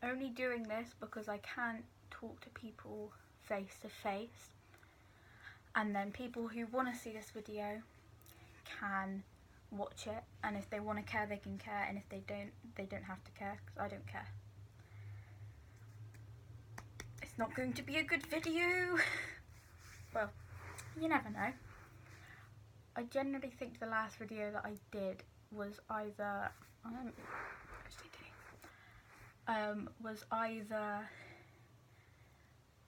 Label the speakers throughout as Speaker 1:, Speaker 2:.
Speaker 1: only doing this because I can't talk to people face to face, and then people who want to see this video can watch it, and if they want to care they can care, and if they don't have to care, because I don't care. It's not going to be a good video. Well, you never know. I generally think the last video that I did was either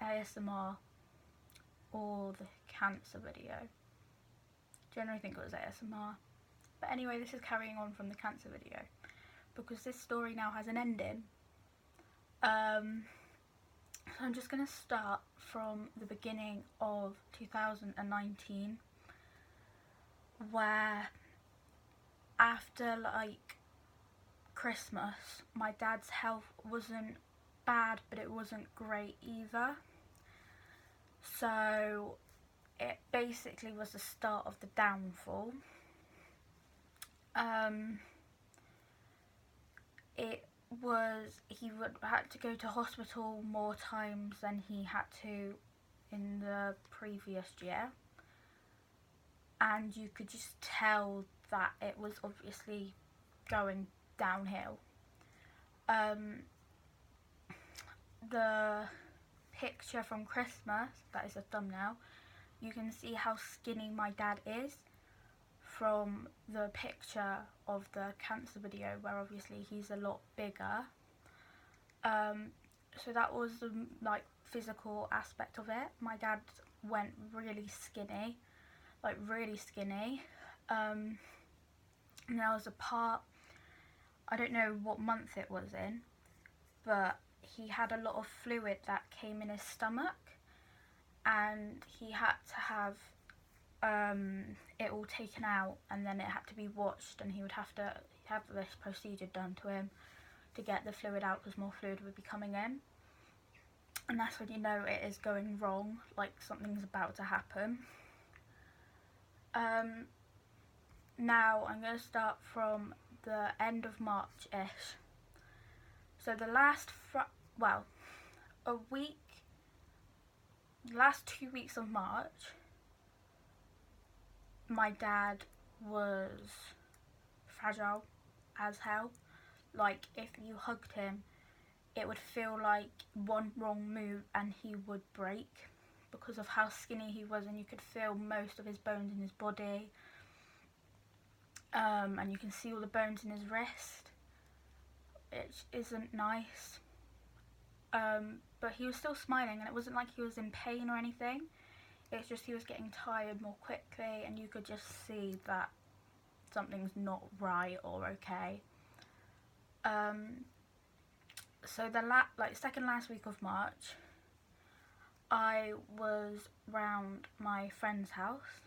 Speaker 1: ASMR or the cancer video. Generally think it was ASMR. But anyway, this is carrying on from the cancer video because this story now has an ending. So I'm just going to start from the beginning of 2019, where after like Christmas, my dad's health wasn't bad, but it wasn't great either. So it basically was the start of the downfall. He had to go to hospital more times than he had to in the previous year, and you could just tell that it was obviously going downhill. The picture from Christmas, that is a thumbnail, you can see how skinny my dad is from the picture of the cancer video, where obviously he's a lot bigger. So that was the like physical aspect of it. My dad went really skinny, like really skinny. And there was a part, I don't know what month it was in, but he had a lot of fluid that came in his stomach, and he had to have it all taken out, and then it had to be watched, and he would have to have this procedure done to him to get the fluid out, because more fluid would be coming in, and that's when you know it is going wrong, like something's about to happen. Now I'm going to start from the end of March-ish. So the last last 2 weeks of March, my dad was fragile as hell. Like, if you hugged him, it would feel like one wrong move and he would break because of how skinny he was, and you could feel most of his bones in his body. And you can see all the bones in his wrist. It isn't nice. But he was still smiling, and it wasn't like he was in pain or anything. It's just he was getting tired more quickly, and you could just see that something's not right or okay. So the second last week of March, I was round my friend's house,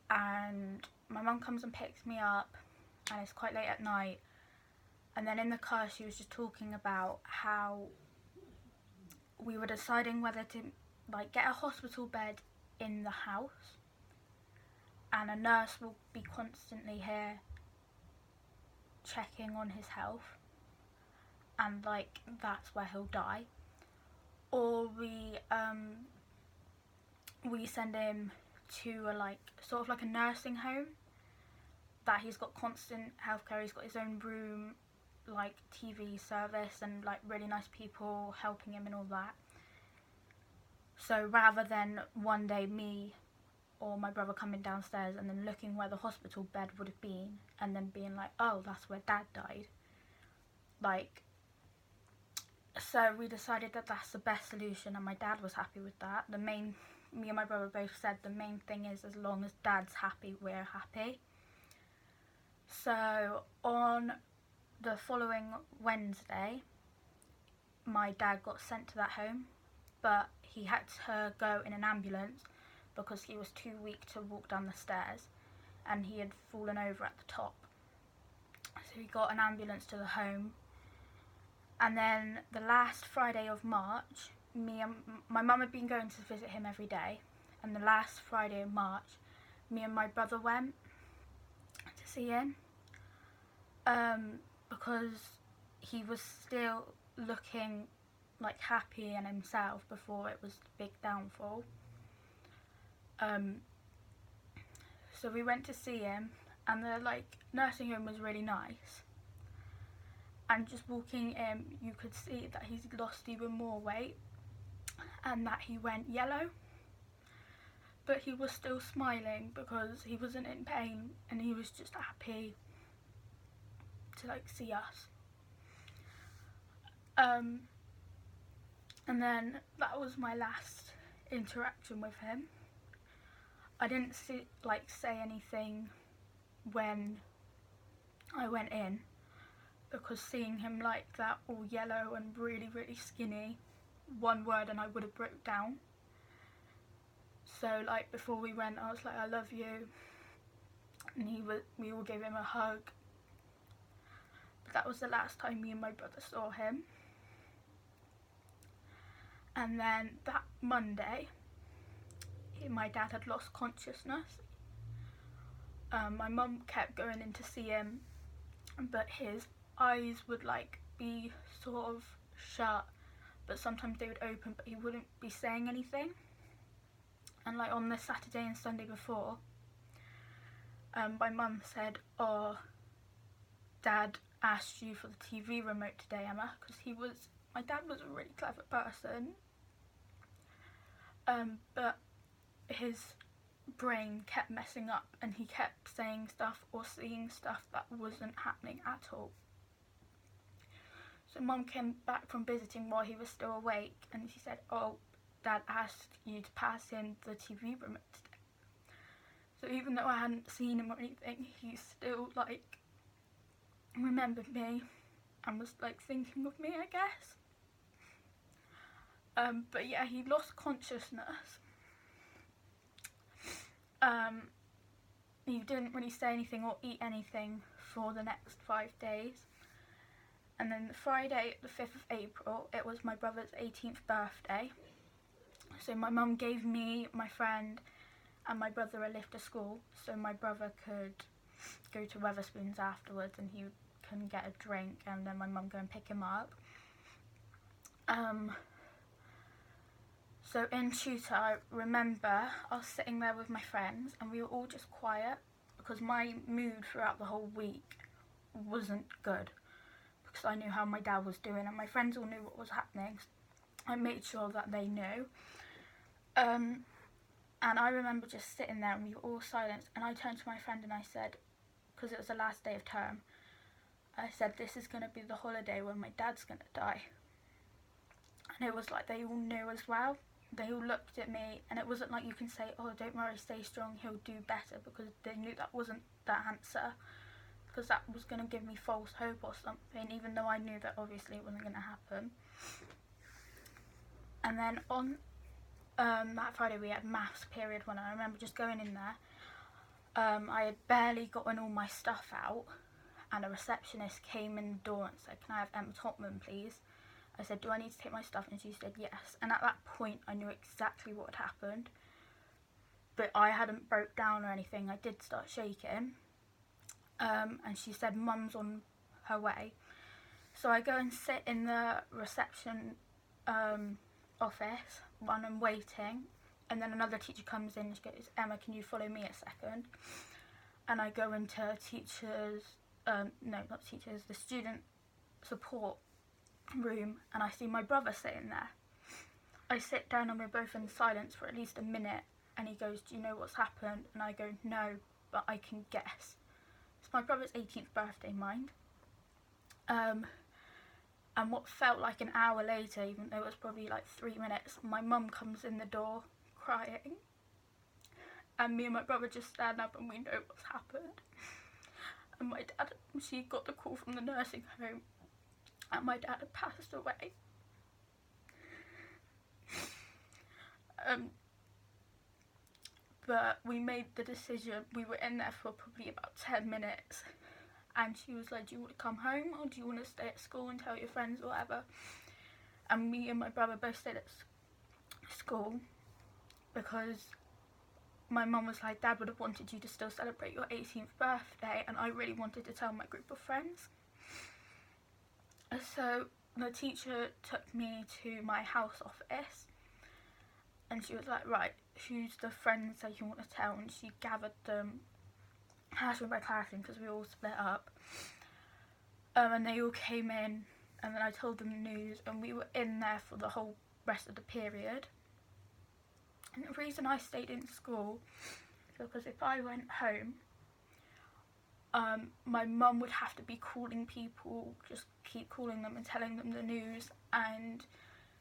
Speaker 1: and my mum comes and picks me up, and it's quite late at night, and then in the car she was just talking about how we were deciding whether to like get a hospital bed in the house, and a nurse will be constantly here checking on his health, and like that's where he'll die, or we send him to a sort of like a nursing home that he's got constant healthcare. He's got his own room, like TV service, and like really nice people helping him and all that. So rather than one day me or my brother coming downstairs and then looking where the hospital bed would have been and then being like, oh, that's where Dad died, so we decided that that's the best solution, and my dad was happy with that. Me and my brother both said the main thing is, as long as Dad's happy, we're happy. So on the following Wednesday, my dad got sent to that home, but he had to go in an ambulance because he was too weak to walk down the stairs, and he had fallen over at the top. So he got an ambulance to the home. And then the last Friday of March, my mum had been going to visit him every day, and the last Friday of March, me and my brother went to see him, because he was still looking like happy and himself before it was the big downfall. So we went to see him, and the nursing home was really nice. And just walking in, you could see that he's lost even more weight and that he went yellow. But he was still smiling because he wasn't in pain, and he was just happy to see us. And then that was my last interaction with him. I didn't say anything when I went in, because seeing him like that, all yellow and really, really skinny, one word and I would have broke down. So before we went, I was like, I love you, and we all gave him a hug. But that was the last time me and my brother saw him. And then that Monday, my dad had lost consciousness. My mum kept going in to see him, but his eyes would be sort of shut, but sometimes they would open, but he wouldn't be saying anything. And on the Saturday and Sunday before, my mum said, "Oh, Dad asked you for the TV remote today, Emma," because my dad was a really clever person, but his brain kept messing up, and he kept saying stuff or seeing stuff that wasn't happening at all. So Mum came back from visiting while he was still awake, and she said, "Oh, Dad asked you to pass him the TV remote today." So even though I hadn't seen him or anything, he still remembered me and was thinking of me, I guess. But yeah, he lost consciousness. He didn't really say anything or eat anything for the next 5 days. And then the Friday, the 5th of April, it was my brother's 18th birthday. So my mum gave me, my friend, and my brother a lift to school, so my brother could go to Wetherspoons afterwards and he can get a drink, and then my mum go and pick him up. So in tutor, I remember I was sitting there with my friends, and we were all just quiet because my mood throughout the whole week wasn't good, because I knew how my dad was doing, and my friends all knew what was happening. I made sure that they knew. And I remember just sitting there, and we were all silent, and I turned to my friend and I said, because it was the last day of term, I said, "This is going to be the holiday when my dad's going to die." And it was they all knew as well. They all looked at me, and it wasn't you can say, "Oh, don't worry, stay strong, he'll do better," because they knew that wasn't the answer, because that was going to give me false hope or something, even though I knew that obviously it wasn't going to happen. And then on that Friday we had maths period one, and I remember just going in there. I had barely gotten all my stuff out, and a receptionist came in the door and said, "Can I have Emma Topman, please?" I said, "Do I need to take my stuff?" And she said yes. And at that point I knew exactly what had happened, but I hadn't broke down or anything. I did start shaking, and she said, "Mum's on her way." So I go and sit in the reception office while I'm waiting, and then another teacher comes in and she goes, "Emma, can you follow me a second?" And I go into the student support room, and I see my brother sitting there. I sit down and we're both in silence for at least a minute, and he goes, "Do you know what's happened?" And I go, "No, but I can guess." It's my brother's 18th birthday, mind. And what felt like an hour later, even though it was probably 3 minutes, my mum comes in the door crying, and me and my brother just stand up and we know what's happened. And my dad, she got the call from the nursing home, and my dad had passed away. But we made the decision. We were in there for probably about 10 minutes, and she was like, "Do you want to come home, or do you want to stay at school and tell your friends or whatever?" And me and my brother both stayed at school, because my mum was like, "Dad would have wanted you to still celebrate your 18th birthday, and I really wanted to tell my group of friends." So the teacher took me to my house office, and she was like, right, who's the friends that you want to tell? And she gathered them classroom by classroom, because we all split up. And they all came in, and then I told them the news, and we were in there for the whole rest of the period. And the reason I stayed in school is because if I went home, my mum would have to be calling people, just keep calling them and telling them the news, and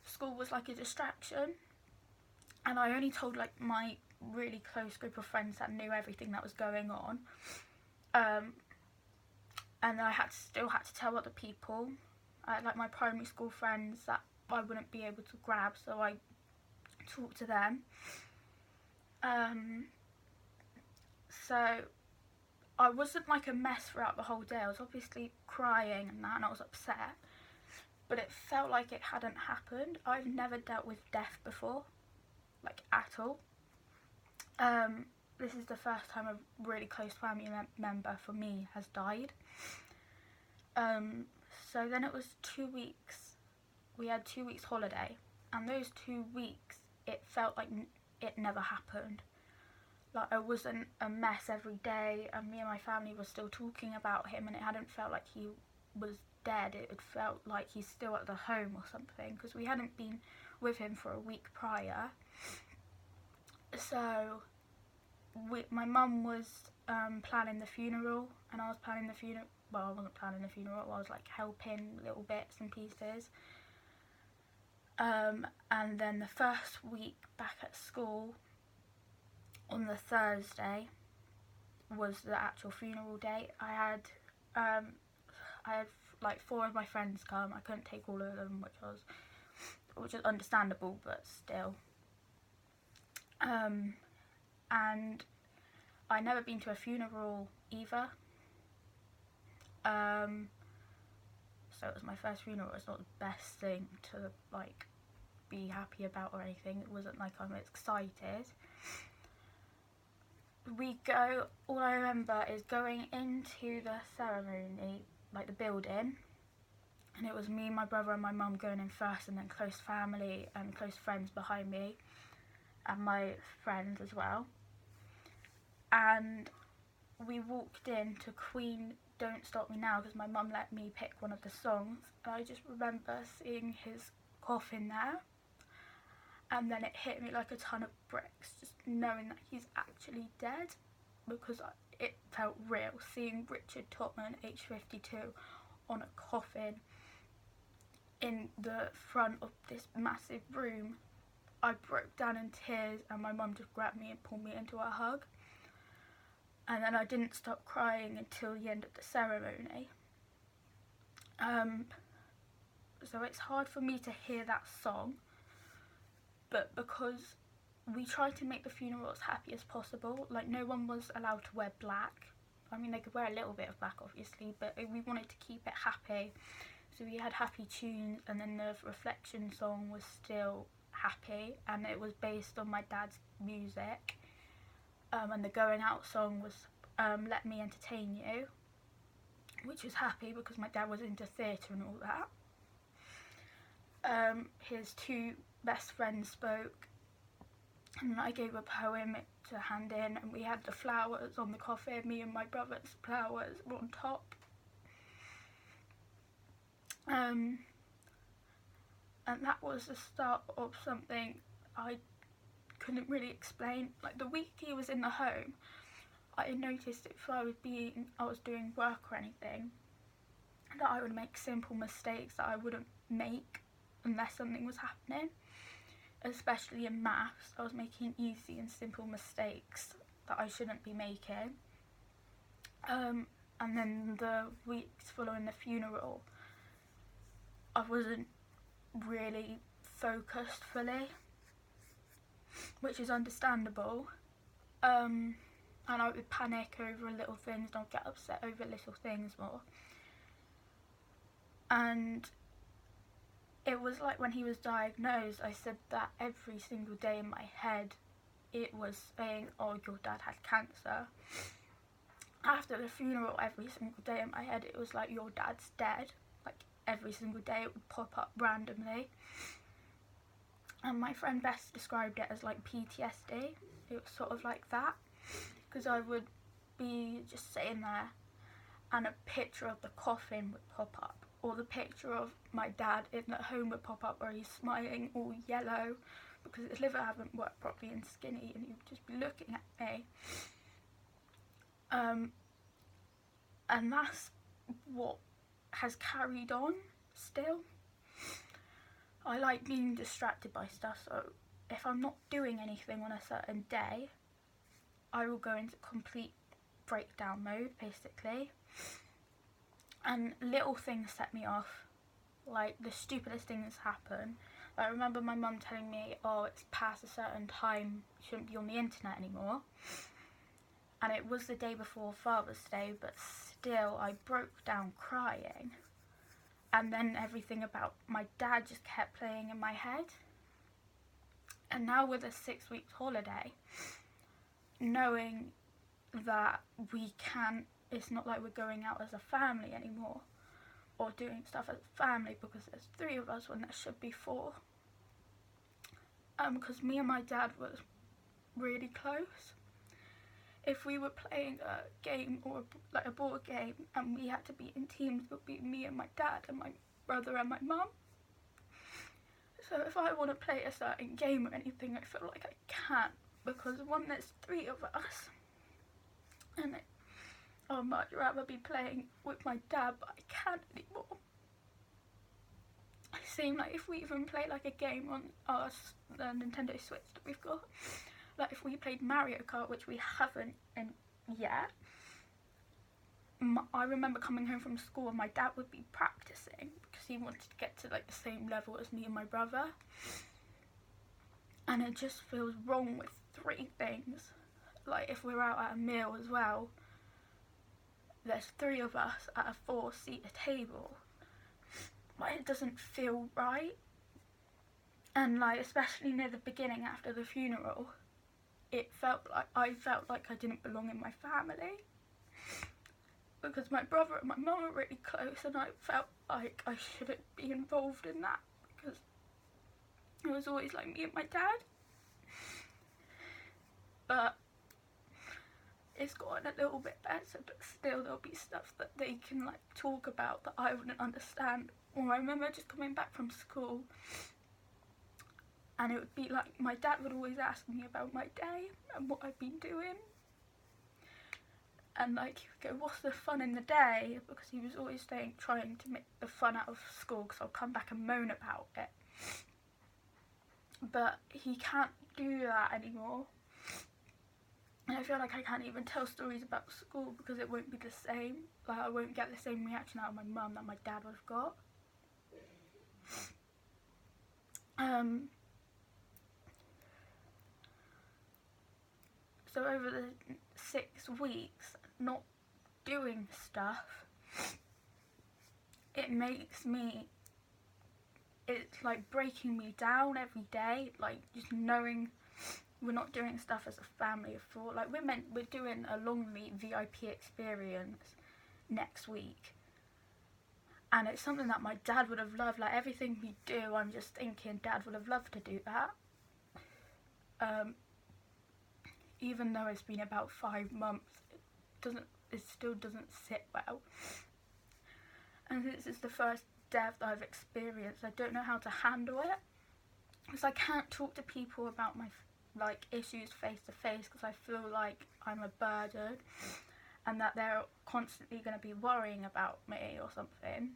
Speaker 1: school was like a distraction. And I only told like my really close group of friends that knew everything that was going on. And I still had to tell other people. I had like my primary school friends that I wouldn't be able to grab, so I talked to them. So I wasn't like a mess throughout the whole day. I was obviously crying and that, and I was upset, but it felt like it hadn't happened. I've never dealt with death before, like at all. This is the first time a really close family member for me has died. So then it was 2 weeks. We had 2 weeks holiday, and those 2 weeks it felt like it never happened. Like I wasn't a mess every day, and me and my family were still talking about him, and it hadn't felt like he was dead. It had felt like he's still at the home or something, because we hadn't been with him for a week prior. So my mum was planning the funeral, and I was planning the funeral. Well, I wasn't planning the funeral, I was like helping little bits and pieces. And then the first week back at school, on the Thursday, was the actual funeral day. I had like 4 of my friends come. I couldn't take all of them, which is understandable, but still. And I'd never been to a funeral either. So it was my first funeral. It's not the best thing to like be happy about or anything. It wasn't like I'm excited. All I remember is going into the ceremony, like the building, and it was me, my brother and my mum going in first, and then close family and close friends behind me, and my friends as well. And we walked in to Queen Don't Stop Me Now, because my mum let me pick one of the songs, and I just remember seeing his coffin there, and then it hit me like a ton of bricks, just knowing that he's actually dead, because it felt real, seeing Richard Totman, age 52, on a coffin in the front of this massive room. I broke down in tears, and my mum just grabbed me and pulled me into a hug. And then I didn't stop crying until the end of the ceremony. So it's hard for me to hear that song, but because we tried to make the funeral as happy as possible, like no one was allowed to wear black. I mean, they could wear a little bit of black obviously, but we wanted to keep it happy. So we had happy tunes, and then the reflection song was still happy, and it was based on my dad's music. And the going out song was Let Me Entertain You, which was happy because my dad was into theatre and all that. His 2 best friends spoke, and I gave a poem to hand in, and we had the flowers on the coffin. Me and my brother's flowers were on top. And that was the start of something I couldn't really explain. Like the week he was in the home, I noticed if I was doing work or anything, that I would make simple mistakes that I wouldn't make unless something was happening. Especially in maths, I was making easy and simple mistakes that I shouldn't be making. And then the weeks following the funeral, I wasn't really focused fully, which is understandable. And I would panic over little things, and I'd get upset over little things more. And it was like when he was diagnosed, I said that every single day in my head it was saying, oh, your dad had cancer. After the funeral, every single day in my head it was like, your dad's dead. Like, every single day it would pop up randomly. And my friend Bess described it as like PTSD. It was sort of like that, because I would be just sitting there and a picture of the coffin would pop up, or the picture of my dad in the home would pop up where he's smiling all yellow because his liver hadn't worked properly and skinny, and he would just be looking at me. And that's what has carried on still. I like being distracted by stuff, so if I'm not doing anything on a certain day, I will go into complete breakdown mode, basically. And little things set me off, like the stupidest things happen. I remember my mum telling me, oh, it's past a certain time, you shouldn't be on the internet anymore. And it was the day before Father's Day, but still I broke down crying. And then everything about my dad just kept playing in my head. And now with a 6-week holiday, knowing that we can't, it's not like we're going out as a family anymore, or doing stuff as a family, because there's 3 of us when there should be 4. Because me and my dad were really close. If we were playing a game or like a board game and we had to be in teams, it would be me and my dad and my brother and my mum. So if I want to play a certain game or anything, I feel like I can't, because one, there's 3 of us, and I'd much rather be playing with my dad, but I can't anymore. It seems like if we even play like a game on the Nintendo Switch that we've got, like if we played Mario Kart, which we haven't yet, I remember coming home from school and my dad would be practicing because he wanted to get to like the same level as me and my brother. And it just feels wrong with 3 things. Like if we're out at a meal as well, there's 3 of us at a 4-seater table. Like it doesn't feel right. And like especially near the beginning after the funeral, I felt like I didn't belong in my family, because my brother and my mum are really close, and I felt like I shouldn't be involved in that, because it was always like me and my dad. But it's gotten a little bit better, but still there'll be stuff that they can like talk about that I wouldn't understand. Or I remember just coming back from school, and it would be like my dad would always ask me about my day and what I've been doing. And like he would go, what's the fun in the day? Because he was always trying to make the fun out of school, because I'll come back and moan about it. But he can't do that anymore. And I feel like I can't even tell stories about school because it won't be the same. Like I won't get the same reaction out of my mum that my dad would have got. So over the 6 weeks not doing stuff, it's like breaking me down every day, like just knowing we're not doing stuff as a family of 4. Like we're doing a Longmeat VIP experience next week, and it's something that my dad would have loved. Like everything we do, I'm just thinking Dad would have loved to do that. Even though it's been about 5 months, it still doesn't sit well. And this is the first death that I've experienced. I don't know how to handle it, because I can't talk to people about my like issues face to face, because I feel like I'm a burden and that they're constantly going to be worrying about me or something.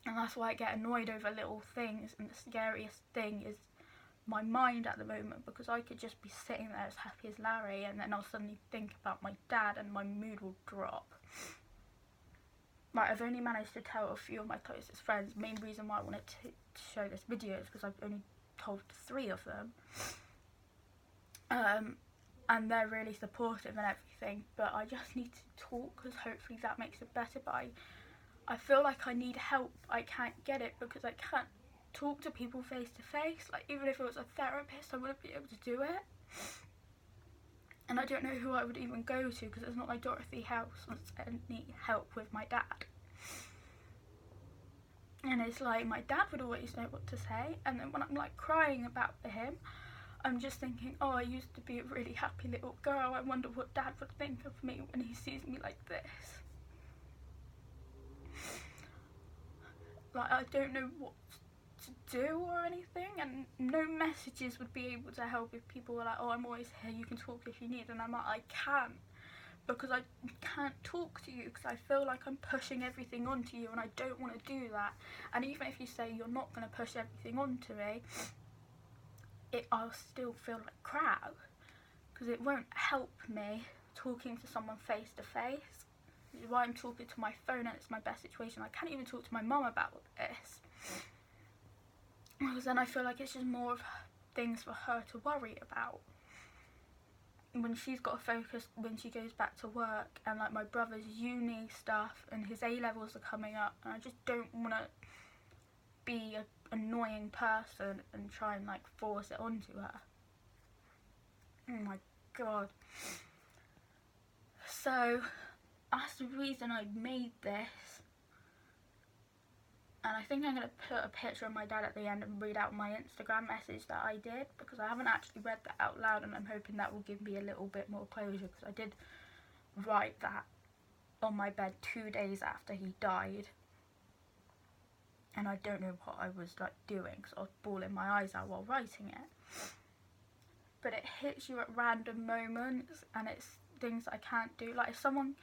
Speaker 1: And that's why I get annoyed over little things, and the scariest thing is my mind at the moment, because I could just be sitting there as happy as Larry, and then I'll suddenly think about my dad and my mood will drop. Like I've only managed to tell a few of my closest friends. The main reason why I wanted to show this video is because I've only told 3 of them. And they're really supportive and everything, but I just need to talk, because hopefully that makes it better. But I feel like I need help. I can't get it because I can't talk to people face to face. Like even if it was a therapist, I wouldn't be able to do it. And I don't know who I would even go to, because it's not like Dorothy House wants any help with my dad. And it's like my dad would always know what to say, and then when I'm like crying about him, I'm just thinking, oh, I used to be a really happy little girl. I wonder what dad would think of me when he sees me like this. Like, I don't know what to do or anything, and no messages would be able to help if people were like, oh, I'm always here, you can talk if you need, and I'm like, I can't, because I can't talk to you, because I feel like I'm pushing everything onto you, and I don't want to do that. And even if you say you're not going to push everything onto me, I'll still feel like crap, because it won't help me talking to someone face to face. Which is why I'm talking to my phone, and it's my best situation. I can't even talk to my mum about this, because then I feel like it's just more of things for her to worry about when she's got to focus when she goes back to work, and like my brother's uni stuff and his A-levels are coming up, and I just don't want to be an annoying person and try and like force it onto her. Oh my god. So that's the reason I made this, and I think I'm going to put a picture of my dad at the end and read out my Instagram message that I did, because I haven't actually read that out loud, and I'm hoping that will give me a little bit more closure, because I did write that on my bed 2 days after he died, and I don't know what I was like doing, because I was bawling my eyes out while writing it. But it hits you at random moments, and it's things I can't do. Like if someone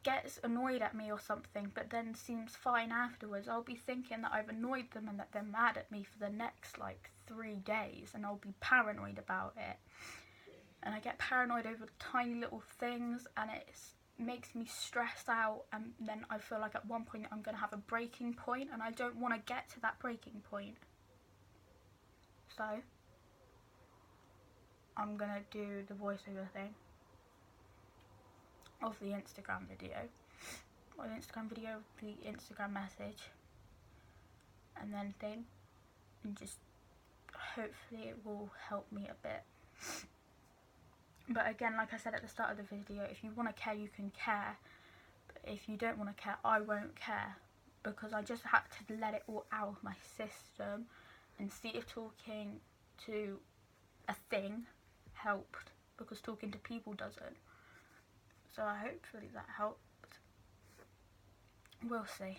Speaker 1: gets annoyed at me or something but then seems fine afterwards, I'll be thinking that I've annoyed them and that they're mad at me for the next like 3 days, and I'll be paranoid about it, and I get paranoid over tiny little things, and it makes me stress out, and then I feel like at one point I'm going to have a breaking point, and I don't want to get to that breaking point. So I'm going to do the voiceover thing of the Instagram video, or the Instagram video, the Instagram message, and then thing, and just hopefully it will help me a bit. But again, like I said at the start of the video, if you want to care, you can care, but if you don't want to care, I won't care, because I just had to let it all out of my system and see if talking to a thing helped, because talking to people doesn't. So hopefully that helped. We'll see.